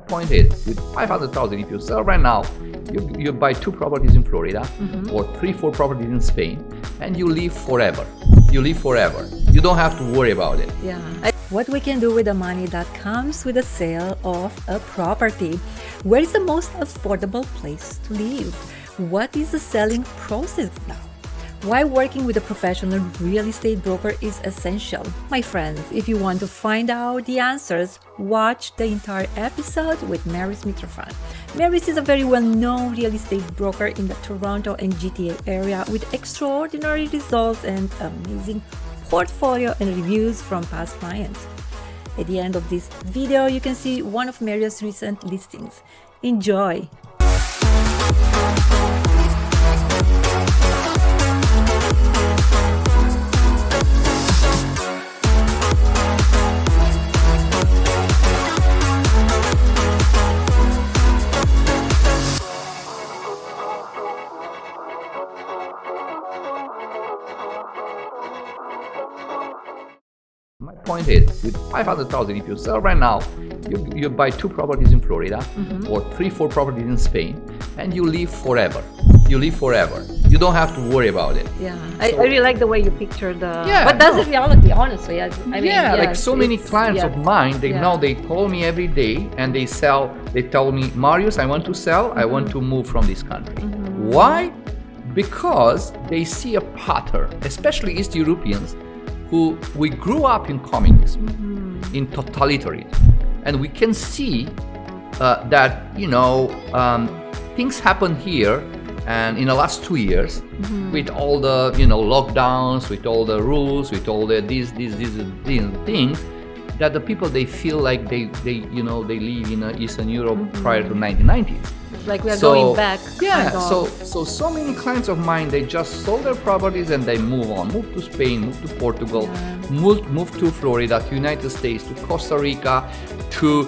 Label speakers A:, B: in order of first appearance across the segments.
A: point is, with 500,000, if you sell right now, you buy 2 properties in Florida, or 3-4 properties in Spain, and you live forever. You live forever. You don't have to worry about it.
B: Yeah. What we can do with the money that comes with the sale of a property? Where is the most affordable place to live? What is the selling process now? Why working with a professional real estate broker is essential? My friends, if you want to find out the answers, watch the entire episode with Maris Mitrofan. Maris is a very well-known real estate broker in the Toronto and GTA area with extraordinary results and amazing portfolio and reviews from past clients. At the end of this video, you can see one of Maris' recent listings. Enjoy!
A: My point is, with 500,000, if you sell right now, you buy 2 properties in Florida, or 3-4 properties in Spain, and you live forever. You live forever. You don't have to worry about it.
B: Yeah, I really like the way you picture the.
A: Yeah,
B: but that's the reality, honestly. I mean,
A: like so many clients of mine, they know they call me every day and they tell me, Marius, I want to sell, I want to move from this country. Why? Because they see a pattern, especially East Europeans, who we grew up in communism, in totalitarianism, and we can see that things happen here, and in the last 2 years, with all the lockdowns, with all the rules, with all the these things, that the people, they feel like they live in Eastern Europe prior to 1990s.
B: Like we are going back.
A: Yeah, so many clients of mine, they just sold their properties and they move on, move to Spain, move to Portugal, move to Florida, to United States, to Costa Rica, to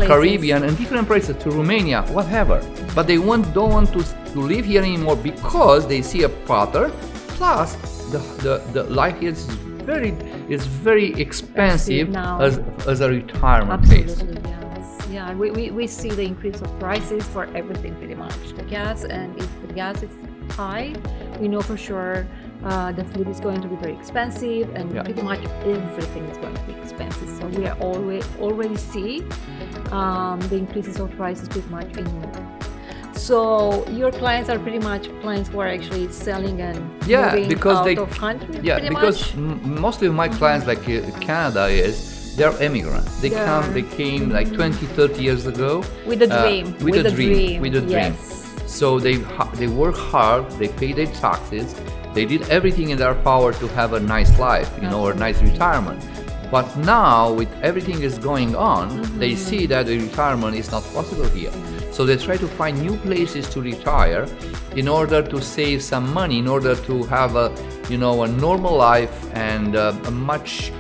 A: Caribbean and different places, to Romania, whatever. But they don't want to live here anymore because they see a pattern. Plus, the life here is very expensive as a retirement place.
B: Yeah, we see the increase of prices for everything pretty much. The gas, and if the gas is high, we know for sure the food is going to be very expensive, and pretty much everything is going to be expensive. So we are already see the increases of prices pretty much in Europe. So your clients are pretty much clients who are actually selling and moving out of country.
A: Yeah, because mostly of my clients, like Canada, they're immigrants. They came like 20, 30 years ago.
B: With a dream.
A: With a dream. So they work hard, they pay their taxes, they did everything in their power to have a nice life, or a nice retirement. But now, with everything is going on, they see that the retirement is not possible here. So they try to find new places to retire in order to save some money, in order to have a normal life and a much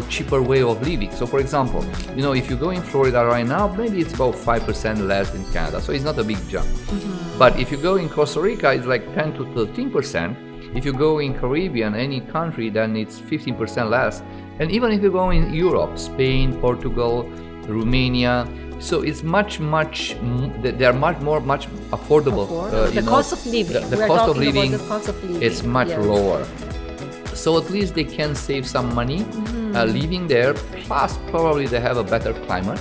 A: cheaper way of living. So for example, if you go in Florida right now, maybe it's about 5% less than Canada, so it's not a big jump. But if you go in Costa Rica, it's like 10 to 13%. If you go in Caribbean, any country, then it's 15% less. And even if you go in Europe, Spain, Portugal, Romania, so it's much they're much affordable.
B: The cost of living.
A: The cost of living is much lower. So at least they can save some money living there. Plus, probably they have a better climate,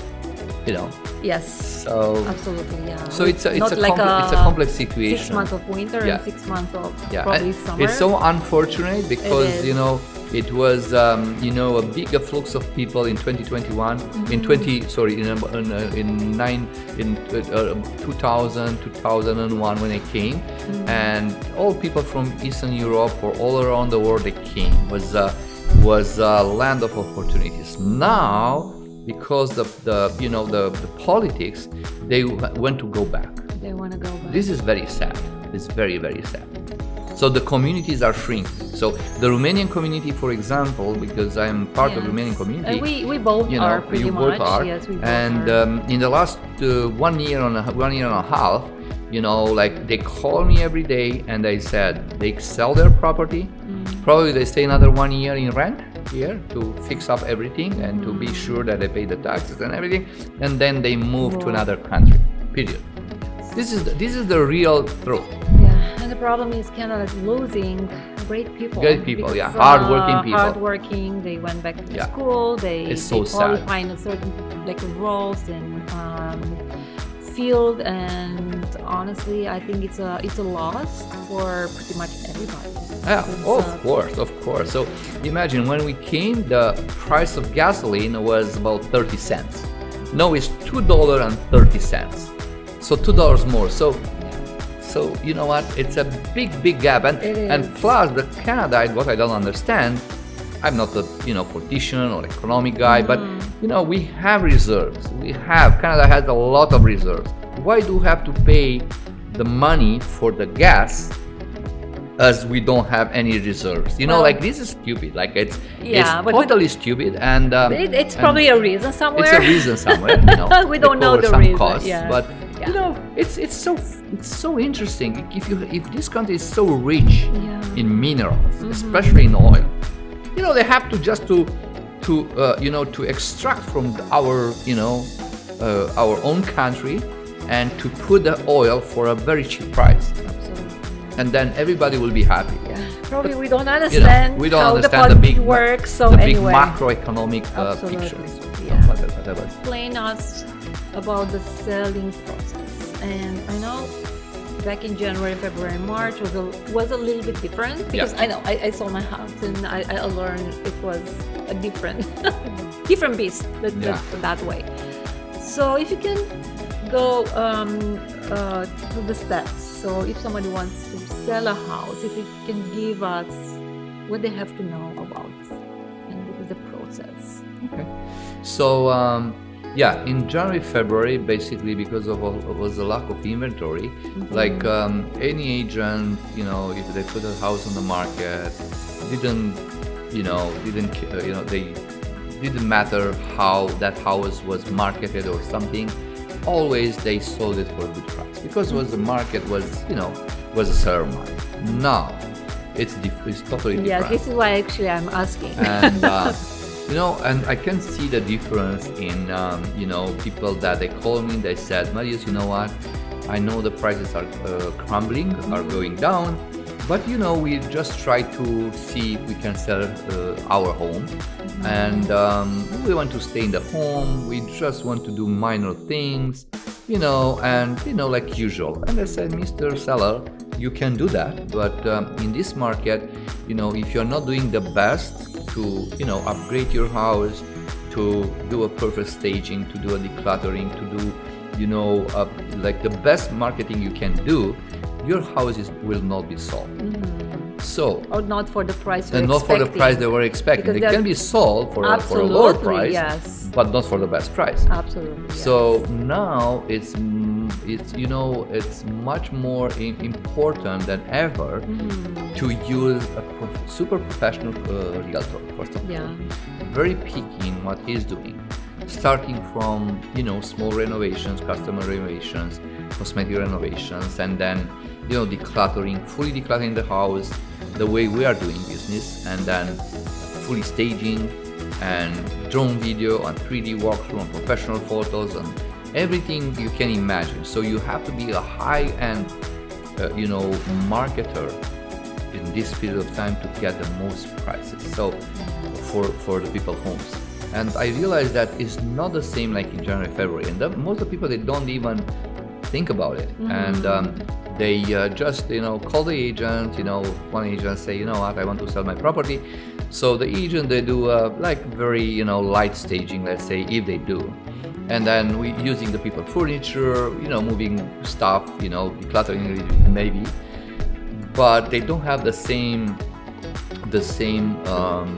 B: Yes.
A: So
B: absolutely, yeah.
A: So it's a complex situation.
B: 6 months of winter and 6 months of probably summer.
A: It's so unfortunate because it was a big afflux of people in 2021. In 2001 when I came, and all people from Eastern Europe or all around the world, they came. Was a land of opportunities. Now, because of the politics, they want to go back.
B: They want to go back.
A: This is very sad. It's very, very sad. So the communities are shrinking. So the Romanian community, for example, because I am part of the Romanian community.
B: We both are pretty much.
A: Both are.
B: Yes, we both
A: and
B: are.
A: In the last 1 year and a half, like they call me every day and they said they sell their property. Probably they stay another 1 year in rent. here to fix up everything and to be sure that they pay the taxes and everything, and then they move to another country. Period. This is the real truth.
B: Yeah, and the problem is Canada is losing great people.
A: Great people,
B: because,
A: yeah, hardworking people.
B: Hardworking, they went back to
A: Yeah.
B: school.
A: It's so
B: they
A: sad.
B: qualify in a certain like roles and field, and honestly, I think it's a loss for pretty much everybody.
A: Yeah,
B: Because,
A: of course. So imagine when we came, the price of gasoline was about 30 cents. Now it's $2.30. So $2 more. So you know what? It's a big gap, and
B: It is.
A: and plus the Canada, what I don't understand. I'm not a politician or economic guy, but we have reserves. Canada has a lot of reserves. Why do we have to pay the money for the gas as we don't have any reserves?
B: Well,
A: like this is stupid. Like it's
B: but
A: totally stupid, and
B: it's probably a reason somewhere.
A: it's a reason somewhere.
B: We
A: They
B: don't know
A: cover
B: the
A: some
B: reason,
A: costs,
B: yeah.
A: but
B: Yeah.
A: it's so interesting. If this country is so rich in minerals, especially in oil, they have to just to extract from our own country and to put the oil for a very cheap price,
B: Absolutely.
A: and then everybody will be happy.
B: Yeah. Probably we don't understand
A: we don't
B: how
A: understand
B: the
A: the big
B: politics works. So
A: the big
B: anyway,
A: macroeconomic
B: Absolutely.
A: pictures.
B: Yeah.
A: Whatever.
B: explain us about the selling process. And I know back in January, February, March was a little bit different because
A: Yeah.
B: I know I saw my house and I learned it was a different beast that way. So if you can go through the steps. So if somebody wants to sell a house, if you can give us what they have to know about and what is the process.
A: Okay. So in January, February, basically because of was a lack of inventory, like any agent, if they put a house on the market, they didn't matter how that house was marketed or something. Always they sold it for a good price because the market was a seller market. Now it's totally different.
B: Yeah, this is why actually I'm asking.
A: And and I can see the difference in people that they call me. They said, Marius, you know what? I know the prices are crumbling, are going down, but we just try to see if we can sell our home, and we want to stay in the home. We just want to do minor things, and like usual. And I said, Mr. Seller, you can do that, but in this market, if you're not doing the best to upgrade your house, to do a perfect staging, to do a decluttering, to do like the best marketing you can do, your houses will not be sold. So
B: Or not for the price
A: and not for the price they were expecting.
B: Because
A: They can be sold for a lower price,
B: yes.
A: but not for the best price.
B: Absolutely. Yes.
A: So now it's much more important than ever to use a super professional realtor, first of all. Very picky in what he's doing, starting from small renovations, custom renovations, cosmetic renovations, and then fully decluttering the house the way we are doing business, and then fully staging and drone video and 3D walkthrough and professional photos and everything you can imagine. So you have to be a high-end marketer in this period of time to get the most prices. So for the people homes. And I realized that it's not the same like in January, February. And most of the people, they don't even think about it. And they just, call the agent, one agent say, you know what, I want to sell my property. So the agent, they do like very, light staging, let's say, if they do. And then we using the people furniture, moving stuff, decluttering maybe. But they don't have the same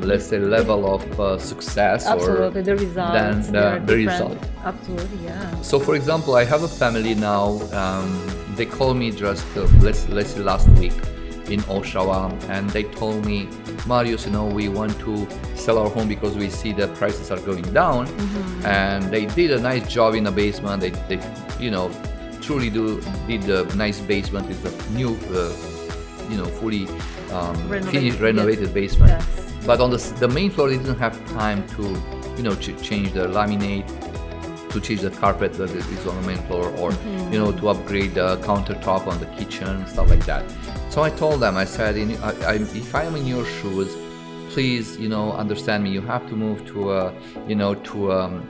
A: let's say level of success
B: absolutely
A: or
B: the results
A: than the result.
B: Absolutely, yeah.
A: So for example, I have a family now, they called me just let's say last week in Oshawa, and they told me, Marius, we want to sell our home because we see the prices are going down. And they did a nice job in the basement. They truly did a nice basement with a new fully finished renovated basement.
B: Yes.
A: But on the main floor, they didn't have time to, change the laminate, to change the carpet that is on the main floor, or to upgrade the countertop on the kitchen, stuff like that. So I told them, I said, if I am in your shoes, please, understand me. You have to move to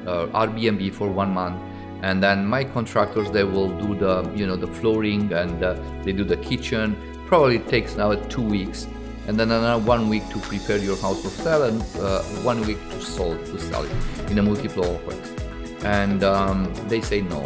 A: Airbnb for 1 month, and then my contractors, they will do the flooring, and they do the kitchen. Probably takes now 2 weeks, and then another 1 week to prepare your house for sale, and 1 week to sell it in a multi-floor way. And they say no.